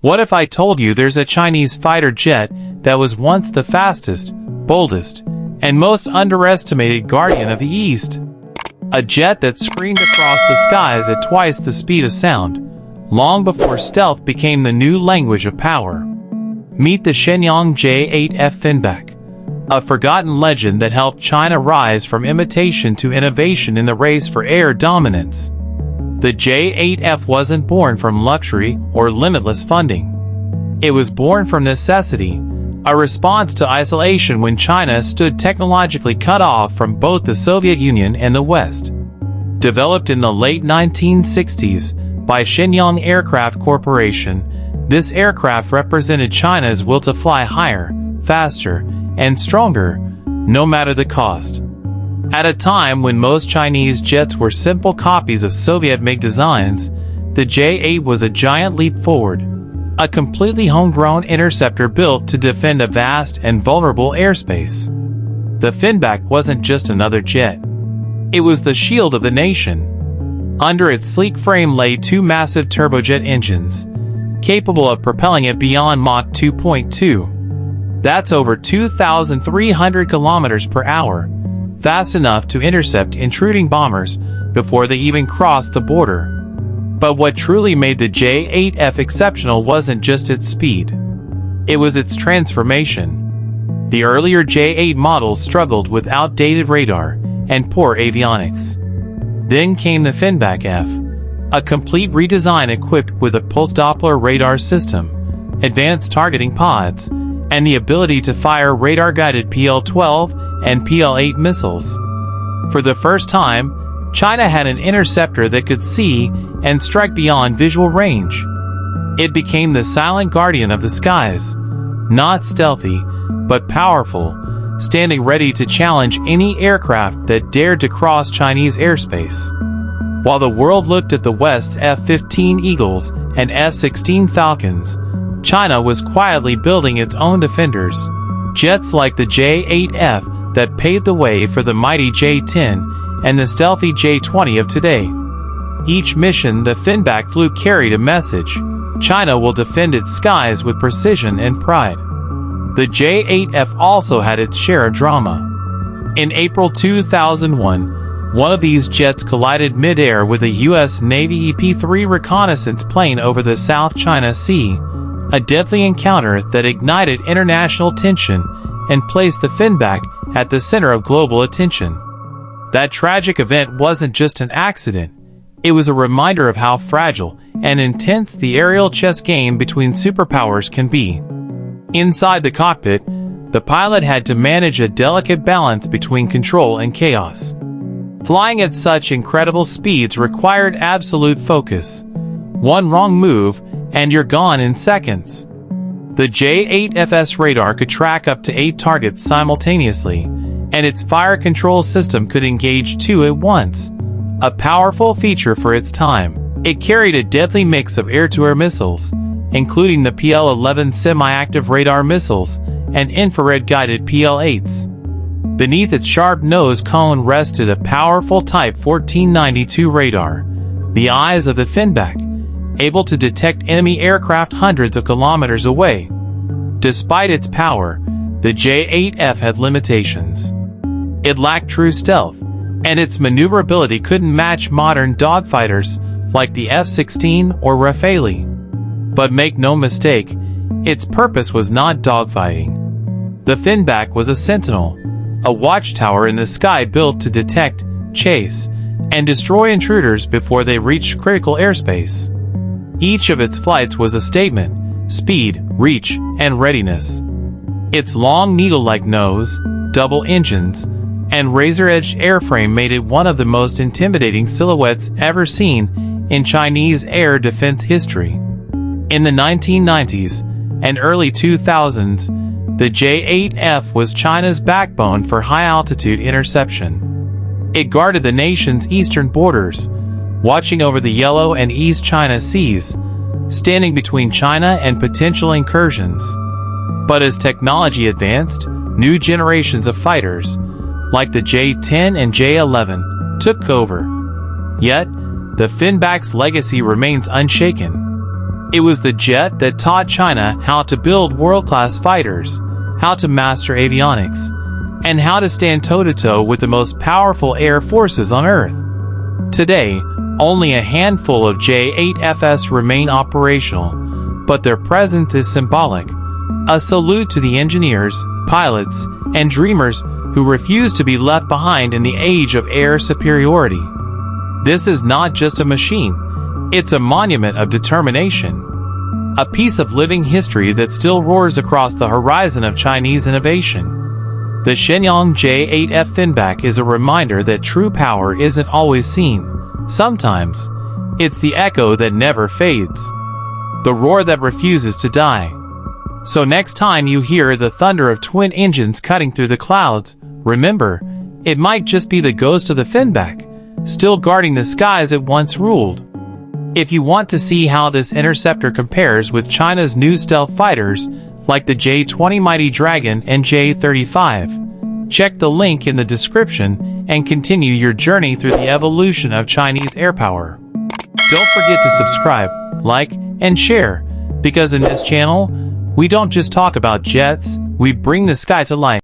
What if I told you there's a Chinese fighter jet that was once the fastest, boldest, and most underestimated guardian of the East? A jet that screamed across the skies at twice the speed of sound, long before stealth became the new language of power. Meet the Shenyang J-8 Finback, a forgotten legend that helped China rise from imitation to innovation in the race for air dominance. The J-8F wasn't born from luxury or limitless funding. It was born from necessity, a response to isolation when China stood technologically cut off from both the Soviet Union and the West. Developed in the late 1960s by Shenyang Aircraft Corporation, this aircraft represented China's will to fly higher, faster, and stronger, no matter the cost. At a time when most Chinese jets were simple copies of Soviet-made designs, the J-8 was a giant leap forward, a completely homegrown interceptor built to defend a vast and vulnerable airspace. The Finback wasn't just another jet. It was the shield of the nation. Under its sleek frame lay two massive turbojet engines, capable of propelling it beyond Mach 2.2. That's over 2,300 kilometers per hour, fast enough to intercept intruding bombers before they even crossed the border. But what truly made the J-8F exceptional wasn't just its speed. It was its transformation. The earlier J-8 models struggled with outdated radar and poor avionics. Then came the Finback F, a complete redesign equipped with a pulse Doppler radar system, advanced targeting pods, and the ability to fire radar-guided PL-12 and PL-8 missiles. For the first time, China had an interceptor that could see and strike beyond visual range. It became the silent guardian of the skies, not stealthy, but powerful, standing ready to challenge any aircraft that dared to cross Chinese airspace. While the world looked at the West's F-15 Eagles and F-16 Falcons, China was quietly building its own defenders, jets like the J-8F that paved the way for the mighty J-10 and the stealthy J-20 of today. Each mission the Finback flew carried a message: China will defend its skies with precision and pride. The J-8F also had its share of drama. In April 2001, one of these jets collided mid-air with a U.S. Navy EP-3 reconnaissance plane over the South China Sea, a deadly encounter that ignited international tension and placed the Finback at the center of global attention. That tragic event wasn't just an accident, it was a reminder of how fragile and intense the aerial chess game between superpowers can be. Inside the cockpit, the pilot had to manage a delicate balance between control and chaos. Flying at such incredible speeds required absolute focus. One wrong move, and you're gone in seconds. The J-8F's radar could track up to 8 targets simultaneously, and its fire control system could engage 2 at once, a powerful feature for its time. It carried a deadly mix of air-to-air missiles, including the PL-11 semi-active radar missiles and infrared-guided PL-8s. Beneath its sharp nose cone rested a powerful Type 1492 radar, the eyes of the Finback, able to detect enemy aircraft hundreds of kilometers away. Despite its power, the J-8F had limitations. It lacked true stealth, and its maneuverability couldn't match modern dogfighters like the F-16 or Rafale. But make no mistake, its purpose was not dogfighting. The Finback was a sentinel, a watchtower in the sky built to detect, chase, and destroy intruders before they reached critical airspace. Each of its flights was a statement: speed, reach, and readiness. Its long needle-like nose, double engines, and razor-edged airframe made it one of the most intimidating silhouettes ever seen in Chinese air defense history. In the 1990s and early 2000s, the J-8F was China's backbone for high-altitude interception. It guarded the nation's eastern borders, watching over the Yellow and East China Seas, standing between China and potential incursions. But as technology advanced, new generations of fighters, like the J-10 and J-11, took over. Yet, the Finback's legacy remains unshaken. It was the jet that taught China how to build world-class fighters, how to master avionics, and how to stand toe-to-toe with the most powerful air forces on Earth. Today, only a handful of J-8Fs remain operational, but their presence is symbolic, a salute to the engineers, pilots, and dreamers who refuse to be left behind in the age of air superiority. This is not just a machine, it's a monument of determination, a piece of living history that still roars across the horizon of Chinese innovation. The Shenyang J-8 Finback is a reminder that true power isn't always seen. Sometimes, it's the echo that never fades, the roar that refuses to die. So next time you hear the thunder of twin engines cutting through the clouds, remember, it might just be the ghost of the Finback, still guarding the skies it once ruled. If you want to see how this interceptor compares with China's new stealth fighters, like the J-20 Mighty Dragon and J-35, check the link in the description and continue your journey through the evolution of Chinese air power. Don't forget to subscribe, like, and share, because in this channel, we don't just talk about jets, we bring the sky to life.